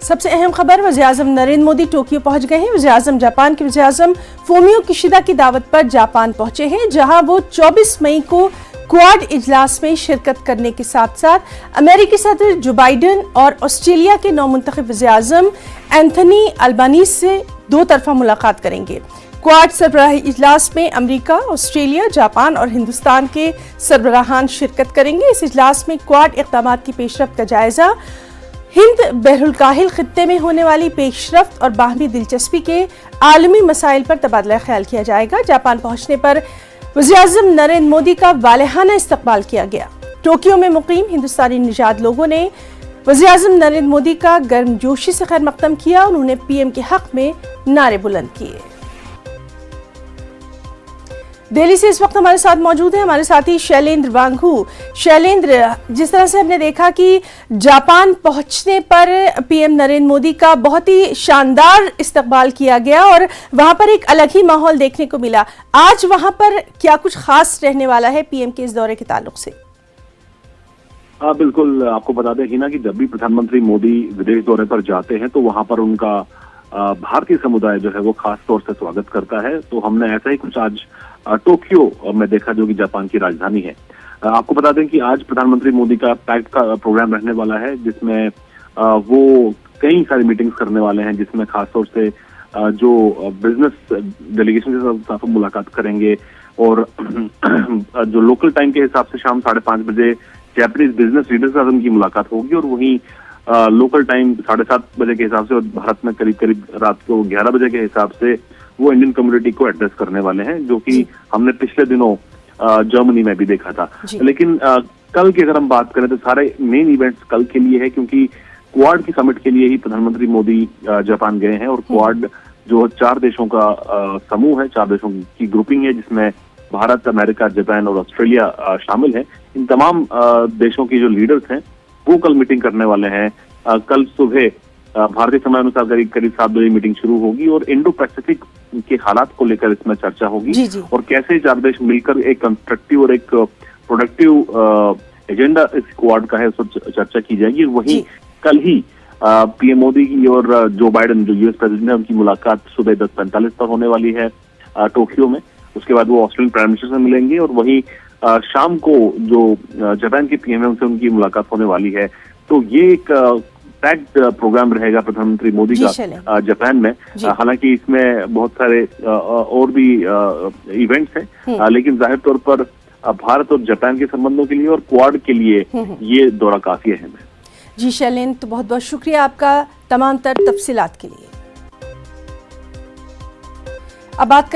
सबसे अहम खबर, वज़ीर-ए-आज़म नरेंद्र मोदी टोक्यो पहुंच गए हैं। वज़ीर-ए-आज़म जापान के वज़ीर-ए-आज़म फूमियो किशिदा की दावत पर जापान पहुंचे हैं, जहां वो 24 मई को क्वाड इजलास में शिरकत करने के साथ साथ अमेरिकी सदर जो बाइडेन और ऑस्ट्रेलिया के नौमुंतखब वज़ीर-ए-आज़म एंथनी अल्बानीज़ से दो तरफा मुलाकात करेंगे। क्वाड सरबराही इजलास में अमेरिका, ऑस्ट्रेलिया, जापान और हिंदुस्तान के सरबराहान शिरकत करेंगे। इस इजलास में क्वाड इक़दामात की पेशरफ्त का जायजा, हिंद बहरुल खित्ते में होने वाली पेशरफ्त और बाहमी दिलचस्पी के आलमी मसाइल पर तबादला ख्याल किया जाएगा। जापान पहुंचने पर वज़ीर-ए-आज़म नरेंद्र मोदी का वालेहाना इस्तकबाल किया गया। टोक्यो में मुकीम हिंदुस्तानी निजात लोगों ने वज़ीर-ए-आज़म नरेंद्र मोदी का गर्मजोशी से खैर मकदम किया। उन्होंने पीएम के हक में नारे बुलंद किए। दिल्ली से इस वक्त हमारे साथ मौजूद है हमारे साथी शैलेंद्र वांगू। शैलेंद्र, जिस तरह से हमने देखा कि जापान पहुंचने पर पीएम नरेंद्र मोदी का बहुत ही शानदार इस्तकबाल किया गया और वहां पर एक अलग ही माहौल देखने को मिला। आज वहां पर क्या कुछ खास रहने वाला है पीएम के इस दौरे के ताल्लुक से? हाँ, बिल्कुल। आपको बता दें हिना कि जब भी प्रधानमंत्री मोदी विदेश दौरे पर जाते हैं तो वहां पर उनका भारतीय समुदाय जो है वो खास तौर से स्वागत करता है। तो हमने ऐसा ही कुछ आज टोक्यो में देखा, जो कि जापान की राजधानी है। आपको बता दें कि आज प्रधानमंत्री मोदी का पैक्ट का प्रोग्राम रहने वाला है, जिसमें वो कई सारी मीटिंग्स करने वाले हैं, जिसमें खासतौर से जो बिजनेस डेलीगेशन के साथ मुलाकात करेंगे और जो लोकल टाइम के हिसाब से शाम 5:30 बजे जापानीज बिजनेस लीडर्स के साथ उनकी मुलाकात होगी और वहीं लोकल टाइम 7:30 बजे के हिसाब से और भारत में करीब करीब रात को 11 बजे के हिसाब से वो इंडियन कम्युनिटी को एड्रेस करने वाले हैं, जो कि हमने पिछले दिनों जर्मनी में भी देखा था। लेकिन कल की अगर हम बात करें तो सारे मेन इवेंट्स कल के लिए है, क्योंकि क्वाड की समिट के लिए ही प्रधानमंत्री मोदी जापान गए हैं। और क्वाड जो 4 देशों का समूह है, 4 देशों की ग्रुपिंग है, जिसमें भारत, अमेरिका, जापान और ऑस्ट्रेलिया शामिल है। इन तमाम देशों की जो लीडर्स हैं वो कल मीटिंग करने वाले हैं। कल सुबह भारतीय समय अनुसार करीब 7 बजे मीटिंग शुरू होगी और इंडो पैसिफिक के हालात को लेकर इसमें चर्चा होगी और कैसे 4 देश मिलकर एक कंस्ट्रक्टिव और एक प्रोडक्टिव एजेंडा इस क्वाड का है, उस पर चर्चा की जाएगी। वहीं कल ही पीएम मोदी की और जो बाइडेन, जो यूएस प्रेसिडेंट है, उनकी मुलाकात सुबह 10:45 पर होने वाली है टोक्यो में। उसके बाद वो ऑस्ट्रेलियन प्राइम मिनिस्टर से मिलेंगे और वहीं शाम को जो जापान के पीएम है उनसे उनकी मुलाकात होने वाली है। तो ये एक पैक्ड प्रोग्राम रहेगा प्रधानमंत्री मोदी का जापान में। हालांकि इसमें बहुत सारे और भी इवेंट्स हैं, लेकिन जाहिर तौर पर भारत और जापान के संबंधों के लिए और क्वाड के लिए ये दौरा काफी अहम है। जी शैलेंद्र, तो बहुत बहुत शुक्रिया आपका तमाम तर तफसीलात के लिए। अब बात